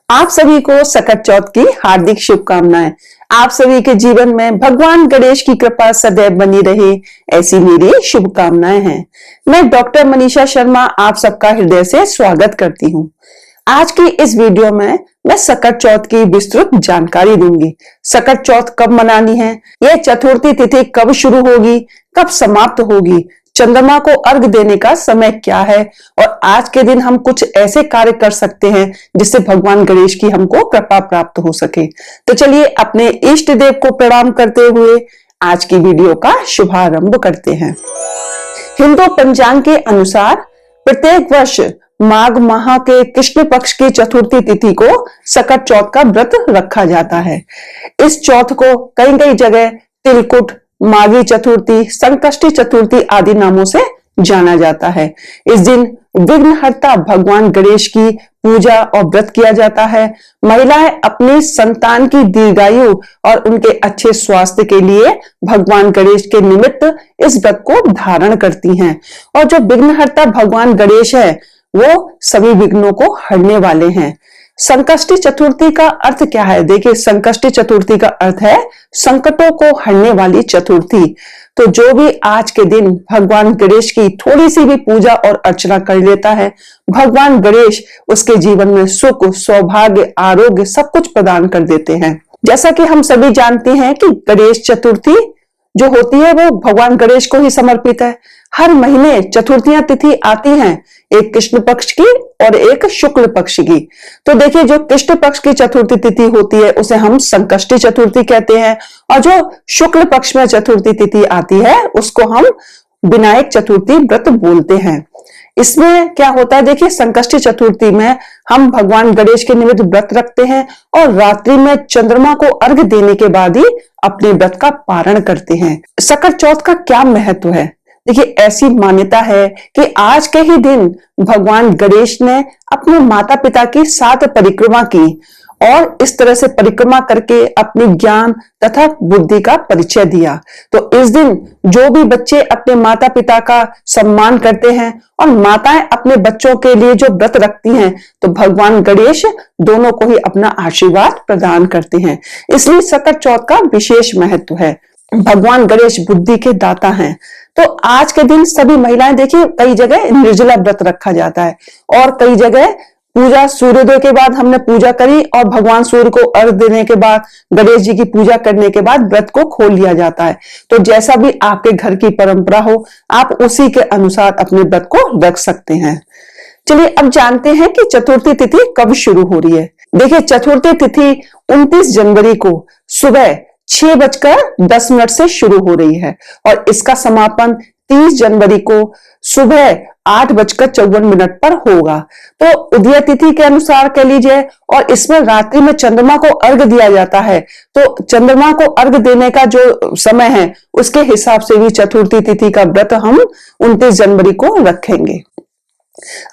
आप सभी को सकट चौथ की हार्दिक शुभकामनाएं। आप सभी के जीवन में भगवान गणेश की कृपा सदैव बनी रहे, ऐसी मेरी शुभकामनाएं हैं। मैं डॉक्टर मनीषा शर्मा आप सबका हृदय से स्वागत करती हूं। आज की इस वीडियो में मैं सकट चौथ की विस्तृत जानकारी दूंगी। सकट चौथ कब मनानी है, यह चतुर्थी तिथि कब शुरू होगी, कब समाप्त होगी, चंद्रमा को अर्घ देने का समय क्या है और आज के दिन हम कुछ ऐसे कार्य कर सकते हैं जिससे भगवान गणेश की हमको कृपा प्राप्त हो सके। तो चलिए अपने इष्ट देव को प्रणाम करते हुए आज की वीडियो का शुभारंभ करते हैं। हिंदू पंचांग के अनुसार प्रत्येक वर्ष माघ माह के कृष्ण पक्ष की चतुर्थी तिथि को सकट चौथ का व्रत रखा जाता है। इस चौथ को कई कई जगह तिलकुट, माघी चतुर्थी, संकष्टी चतुर्थी आदि नामों से जाना जाता है। इस दिन विघ्नहर्ता भगवान गणेश की पूजा और व्रत किया जाता है। महिलाएं अपनी संतान की दीर्घायु और उनके अच्छे स्वास्थ्य के लिए भगवान गणेश के निमित्त इस व्रत को धारण करती हैं। और जो विघ्नहर्ता भगवान गणेश है वो सभी विघ्नों को हरने वाले हैं। संकष्टी चतुर्थी का अर्थ क्या है? देखिए, संकष्टी चतुर्थी का अर्थ है संकटों को हरने वाली चतुर्थी। तो जो भी आज के दिन भगवान गणेश की थोड़ी सी भी पूजा और अर्चना कर लेता है, भगवान गणेश उसके जीवन में सुख, सौभाग्य, आरोग्य सब कुछ प्रदान कर देते हैं। जैसा कि हम सभी जानते हैं कि गणेश चतुर्थी जो होती है वो भगवान गणेश को ही समर्पित है। हर महीने चतुर्थियां तिथि आती हैं, एक कृष्ण पक्ष की और एक शुक्ल पक्ष की। तो देखिए, जो कृष्ण पक्ष की चतुर्थी तिथि होती है उसे हम संकष्टी चतुर्थी कहते हैं और जो शुक्ल पक्ष में चतुर्थी तिथि आती है उसको हम विनायक चतुर्थी व्रत बोलते हैं। इसमें क्या होता है, देखिए, संकष्टी चतुर्थी में हम भगवान गणेश के निमित्त व्रत रखते हैं और रात्रि में चंद्रमा को अर्घ देने के बाद ही अपने व्रत का पारण करते हैं। सकट चौथ का क्या महत्व है? देखिए, ऐसी मान्यता है कि आज के ही दिन भगवान गणेश ने अपने माता पिता की 7 परिक्रमा की और इस तरह से परिक्रमा करके अपनी ज्ञान तथा बुद्धि का परिचय दिया। तो इस दिन जो भी बच्चे अपने माता पिता का सम्मान करते हैं और माताएं अपने बच्चों के लिए जो व्रत रखती हैं, तो भगवान गणेश दोनों को ही अपना आशीर्वाद प्रदान करते हैं। इसलिए सकट चौथ का विशेष महत्व है। भगवान गणेश बुद्धि के दाता हैं। तो आज के दिन सभी महिलाएं, देखिए, कई जगह निर्जला व्रत रखा जाता है और कई जगह पूजा सूर्योदय के बाद हमने पूजा करी और भगवान सूर्य को अर्घ देने के बाद, गणेश जी की पूजा करने के बाद व्रत को खोल लिया जाता है। तो जैसा भी आपके घर की परंपरा हो, आप उसी के अनुसार अपने व्रत को रख सकते हैं। चलिए अब जानते हैं कि चतुर्थी तिथि कब शुरू हो रही है। देखिए, चतुर्थी तिथि 29 जनवरी को सुबह 6:10 से शुरू हो रही है और इसका समापन 30 जनवरी को सुबह 8:54 पर होगा। तो उदय तिथि के अनुसार कह लीजिए, और इसमें रात्रि में चंद्रमा को अर्घ दिया जाता है। तो चंद्रमा को अर्घ देने का जो समय है उसके हिसाब से भी चतुर्थी तिथि का व्रत हम 29 जनवरी को रखेंगे।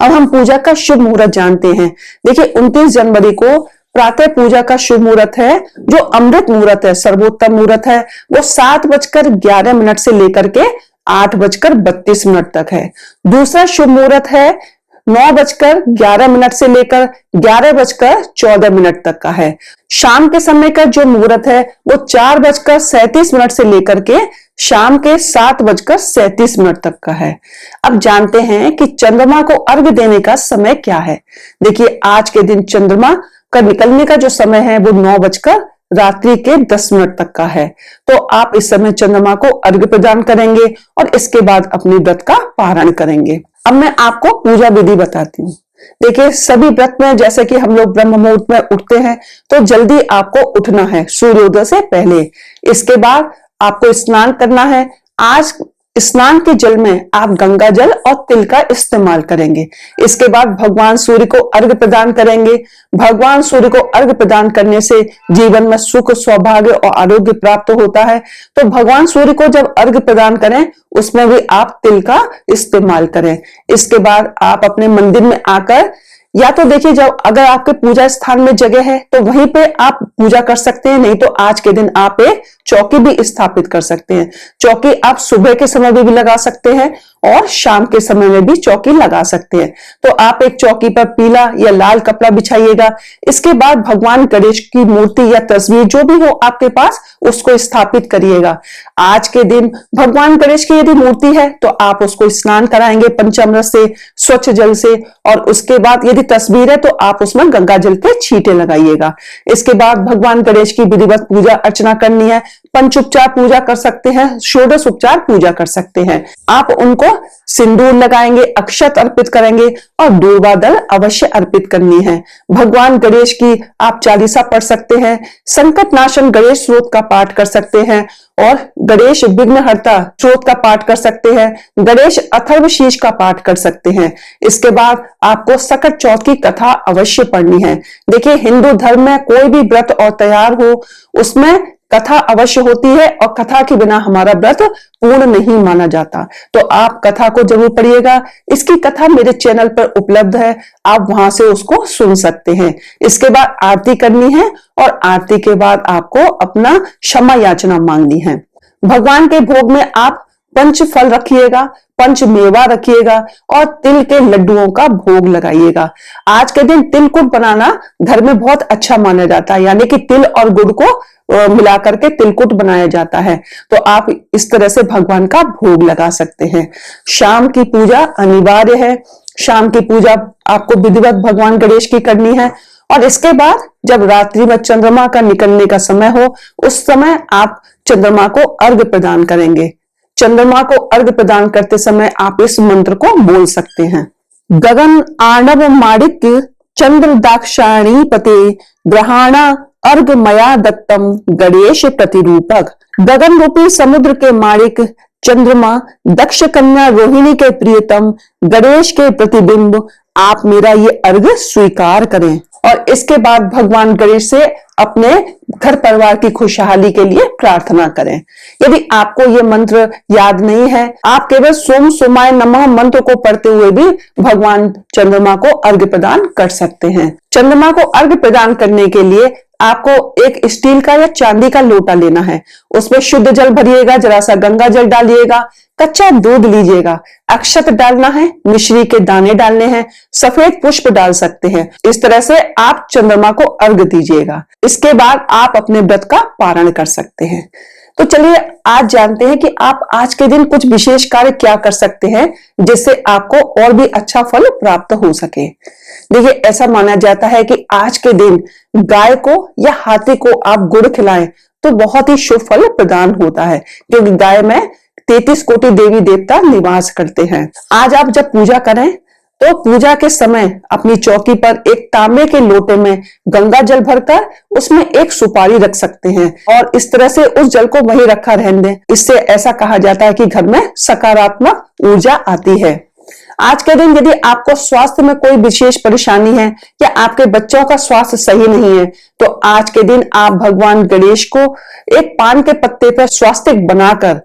अब हम पूजा का शुभ मुहूर्त जानते हैं। देखिए, 29 जनवरी को प्रातः पूजा का शुभ मुहूर्त है, जो अमृत मुहूर्त है, सर्वोत्तम मुहूर्त है, वो 7:11 से लेकर के 8:32 तक है। दूसरा शुभ मुहूर्त है 9:11 से लेकर 11:14 तक का है। शाम के समय का जो मुहूर्त है वो 4:37 से लेकर के शाम के 7:37 तक का है। अब जानते हैं कि चंद्रमा को अर्घ देने का समय क्या है। देखिए, आज के दिन चंद्रमा का निकलने का जो समय है वो 9 रात्रि के 10 मिनट तक का है। तो आप इस समय चंद्रमा को अर्घ्य प्रदान करेंगे और इसके बाद अपने व्रत का पारण करेंगे। अब मैं आपको पूजा विधि बताती हूँ। देखिए, सभी व्रत में जैसे कि हम लोग ब्रह्म मुहूर्त में उठते हैं तो जल्दी आपको उठना है सूर्योदय से पहले। इसके बाद आपको स्नान करना है। आज स्नान के जल में आप गंगा जल और तिल का इस्तेमाल करेंगे। इसके बाद भगवान सूर्य को अर्घ्य प्रदान करेंगे। भगवान सूर्य को अर्घ्य प्रदान करने से जीवन में सुख, सौभाग्य और आरोग्य प्राप्त होता है। तो भगवान सूर्य को जब अर्घ्य प्रदान करें उसमें भी आप तिल का इस्तेमाल करें। इसके बाद आप अपने मंदिर में आकर या तो देखिए, जब अगर आपके पूजा स्थान में जगह है तो वहीं पे आप पूजा कर सकते हैं, नहीं तो आज के दिन आप एक चौकी भी स्थापित कर सकते हैं। चौकी आप सुबह के समय में भी लगा सकते हैं और शाम के समय में भी चौकी लगा सकते हैं। तो आप एक चौकी पर पीला या लाल कपड़ा बिछाइएगा। इसके बाद भगवान गणेश की मूर्ति या तस्वीर जो भी हो आपके पास, उसको स्थापित करिएगा। आज के दिन भगवान गणेश की यदि मूर्ति है तो आप उसको स्नान कराएंगे पंचामृत से, स्वच्छ जल से, और उसके बाद यदि तस्वीर है तो आप उसमें गंगा जल के छींटे लगाइएगा। इसके बाद भगवान गणेश की विधिवत पूजा अर्चना करनी है। पंचोपचार पूजा कर सकते हैं, षोडश उपचार पूजा कर सकते हैं। आप उनको सिंदूर लगाएंगे, अक्षत अर्पित करेंगे और दूर्वा दल अवश्य अर्पित करनी है। भगवान गणेश की आप चालीसा पढ़ सकते हैं, संकट नाशन गणेश स्रोत का पाठ कर सकते हैं और गणेश विघ्नहर्ता स्रोत का पाठ कर सकते हैं, गणेश अथर्वशीष का पाठ कर सकते हैं। इसके बाद आपको सकट चौथ की कथा अवश्य पढ़नी है। देखिए, हिंदू धर्म में कोई भी व्रत और त्योहार हो, उसमें कथा अवश्य होती है और कथा के बिना हमारा व्रत पूर्ण नहीं माना जाता। तो आप कथा को जरूर पढ़िएगा। इसकी कथा मेरे चैनल पर उपलब्ध है, आप वहां से उसको सुन सकते हैं। इसके बाद आरती करनी है और आरती के बाद आपको अपना क्षमा याचना मांगनी है। भगवान के भोग में आप पंच फल रखिएगा, पंच मेवा रखिएगा और तिल के लड्डुओं का भोग लगाइएगा। आज के दिन तिलकुट बनाना घर में बहुत अच्छा माना जाता है, यानी कि तिल और गुड़ को मिलाकर के तिलकुट बनाया जाता है। तो आप इस तरह से भगवान का भोग लगा सकते हैं। शाम की पूजा अनिवार्य है। शाम की पूजा आपको विधिवत भगवान गणेश की करनी है और इसके बाद जब रात्रि में चंद्रमा का निकलने का समय हो, उस समय आप चंद्रमा को अर्घ्य प्रदान करेंगे। चंद्रमा को अर्घ्य प्रदान करते समय आप इस मंत्र को बोल सकते हैं। गगन आर्णव माणिक्य चंद्र दाक्षाणी पते ग्रहाणा अर्घ मया दत्तम गणेश प्रतिरूपक। गगन रूपी समुद्र के माणिक चंद्रमा, दक्ष कन्या रोहिणी के प्रियतम गणेश के प्रतिबिंब, आप मेरा ये अर्घ स्वीकार करें। और इसके बाद भगवान गणेश से अपने घर परिवार की खुशहाली के लिए प्रार्थना करें। यदि आपको ये मंत्र याद नहीं है, आप केवल सोम सोमाय नमः मंत्र को पढ़ते हुए भी भगवान चंद्रमा को अर्घ्य प्रदान कर सकते हैं। चंद्रमा को अर्घ्य प्रदान करने के लिए आपको एक स्टील का या चांदी का लोटा लेना है। उसमें शुद्ध जल भरिएगा, जरा सा गंगा जल डालिएगा, कच्चा दूध लीजिएगा, अक्षत डालना है, मिश्री के दाने डालने हैं, सफेद पुष्प डाल सकते हैं। इस तरह से आप चंद्रमा को अर्घ्य दीजिएगा। इसके बाद आप अपने व्रत का पारण कर सकते हैं। तो चलिए आज जानते हैं कि आप आज के दिन कुछ विशेष कार्य क्या कर सकते हैं जिससे आपको और भी अच्छा फल प्राप्त हो सके। देखिए, ऐसा माना जाता है कि आज के दिन गाय को या हाथी को आप गुड़ खिलाएं तो बहुत ही शुभ फल प्रदान होता है, क्योंकि गाय में 33 कोटि देवी देवता निवास करते हैं। आज आप जब पूजा करें तो पूजा के समय अपनी चौकी पर एक तांबे के लोटे में गंगा जल भरकर उसमें एक सुपारी रख सकते हैं और इस तरह से उस जल को वहीं रखा रहने दें। इससे ऐसा कहा जाता है कि घर में सकारात्मक ऊर्जा आती है। आज के दिन यदि आपको स्वास्थ्य में कोई विशेष परेशानी है या आपके बच्चों का स्वास्थ्य सही नहीं है, तो आज के दिन आप भगवान गणेश को एक पान के पत्ते पर स्वास्तिक बनाकर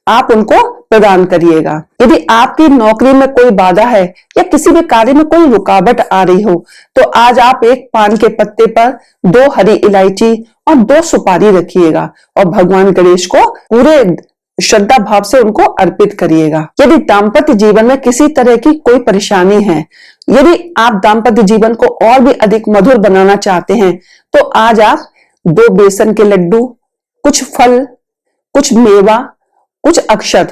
आप उनको प्रदान करिएगा। यदि आपकी नौकरी में कोई बाधा है या किसी भी कार्य में कोई रुकावट आ रही हो, तो आज आप एक पान के पत्ते पर 2 हरी इलायची और 2 सुपारी रखिएगा और भगवान गणेश को पूरे श्रद्धा भाव से उनको अर्पित करिएगा। यदि दाम्पत्य जीवन में किसी तरह की कोई परेशानी है, यदि आप दाम्पत्य जीवन को और भी अधिक मधुर बनाना चाहते हैं, तो आज आप 2 बेसन के लड्डू, कुछ फल, कुछ मेवा, कुछ अक्षत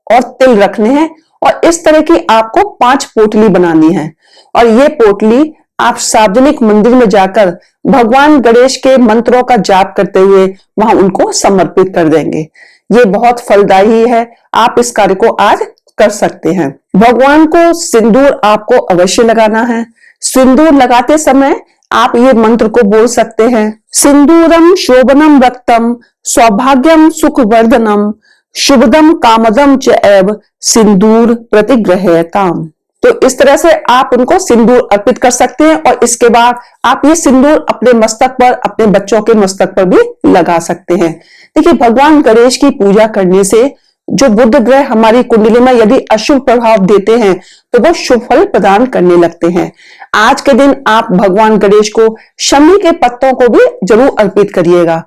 और तिल रखने हैं और इस तरह की आपको 5 पोटली बनानी है और ये पोटली आप सार्वजनिक मंदिर में जाकर भगवान गणेश के मंत्रों का जाप करते हुए वहां उनको समर्पित कर देंगे। ये बहुत फलदायी है, आप इस कार्य को आज कर सकते हैं। भगवान को सिंदूर आपको अवश्य लगाना है। सिंदूर लगाते समय आप ये मंत्र को बोल सकते हैं, सिंदूरम शोभनम रक्तम सौभाग्यम सुखवर्धनम शुभदम कामदम च एव सिंदूर प्रतिग्रहताम। तो इस तरह से आप उनको सिंदूर अर्पित कर सकते हैं और इसके बाद आप ये सिंदूर अपने मस्तक पर, अपने बच्चों के मस्तक पर भी लगा सकते हैं। देखिए, भगवान गणेश की पूजा करने से जो बुध ग्रह हमारी कुंडली में यदि अशुभ प्रभाव देते हैं तो वो शुभ फल प्रदान करने लगते हैं। आज के दिन आप भगवान गणेश को शमी के पत्तों को भी जरूर अर्पित करिएगा।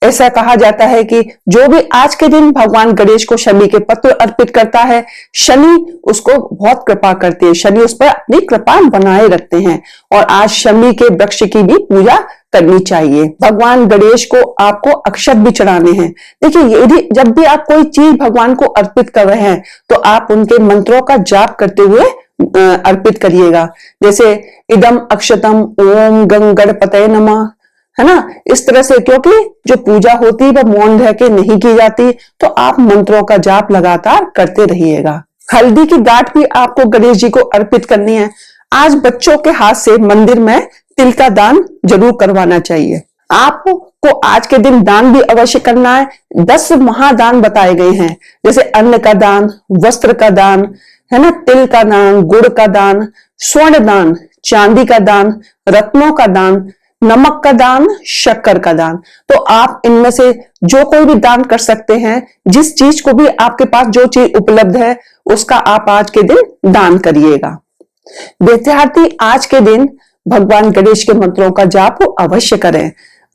ऐसा कहा जाता है कि जो भी आज के दिन भगवान गणेश को शमी के पत्र अर्पित करता है, शनि उसको बहुत कृपा करते हैं, शनि उस पर अपनी कृपा बनाए रखते हैं। और आज शमी के वृक्ष की भी पूजा करनी चाहिए। भगवान गणेश को आपको अक्षत भी चढ़ाने हैं। देखिए, यदि जब भी आप कोई चीज भगवान को अर्पित कर रहे हैं तो आप उनके मंत्रों का जाप करते हुए अर्पित करिएगा। जैसे इदम अक्षतम ओम गंग गणपतये नमः, है ना, इस तरह से। क्योंकि जो पूजा होती है वह मौन रह के नहीं की जाती, तो आप मंत्रों का जाप लगातार करते रहिएगा। हल्दी की गांठ भी आपको गणेश जी को अर्पित करनी है। आज बच्चों के हाथ से मंदिर में तिल का दान जरूर करवाना चाहिए। आपको आज के दिन दान भी अवश्य करना है। 10 महादान बताए गए हैं, जैसे अन्न का दान, वस्त्र का दान, है ना, तिल का दान, गुड़ का दान, स्वर्ण दान, चांदी का दान, रत्नों का दान, नमक का दान, शक्कर का दान। तो आप इनमें से जो कोई भी दान कर सकते हैं। जिस चीज को भी आपके पास जो चीज उपलब्ध है उसका आप आज के दिन दान करिएगा। विद्यार्थी आज के दिन भगवान गणेश के मंत्रों का जाप अवश्य करें।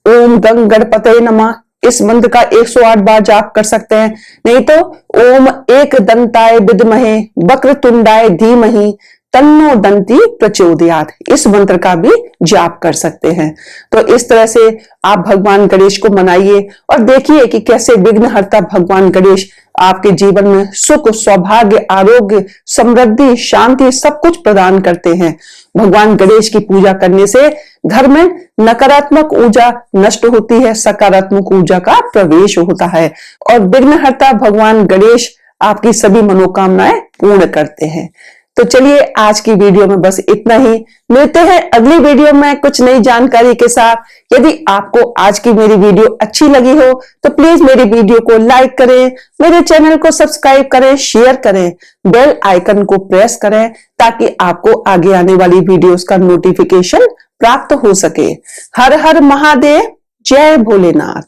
ओम गंग गणपतये नमः, इस मंत्र का 108 बार जाप कर सकते हैं। नहीं तो ओम एक दंताय विद्महे वक्रतुंडाय धीमहि तन्नो दंती प्रचोदयात्, इस मंत्र का भी जाप कर सकते हैं। तो इस तरह से आप भगवान गणेश को मनाइए और देखिए कि कैसे विघ्नहर्ता भगवान गणेश आपके जीवन में सुख, सौभाग्य, आरोग्य, समृद्धि, शांति सब कुछ प्रदान करते हैं। भगवान गणेश की पूजा करने से घर में नकारात्मक ऊर्जा नष्ट होती है, सकारात्मक ऊर्जा का प्रवेश होता है और विघ्नहर्ता भगवान गणेश आपकी सभी मनोकामनाएं पूर्ण करते हैं। तो चलिए, आज की वीडियो में बस इतना ही। मिलते हैं अगली वीडियो में कुछ नई जानकारी के साथ। यदि आपको आज की मेरी वीडियो अच्छी लगी हो तो प्लीज मेरी वीडियो को लाइक करें, मेरे चैनल को सब्सक्राइब करें, शेयर करें, बेल आइकन को प्रेस करें ताकि आपको आगे आने वाली वीडियोस का नोटिफिकेशन प्राप्त हो सके। हर हर महादेव, जय भोलेनाथ।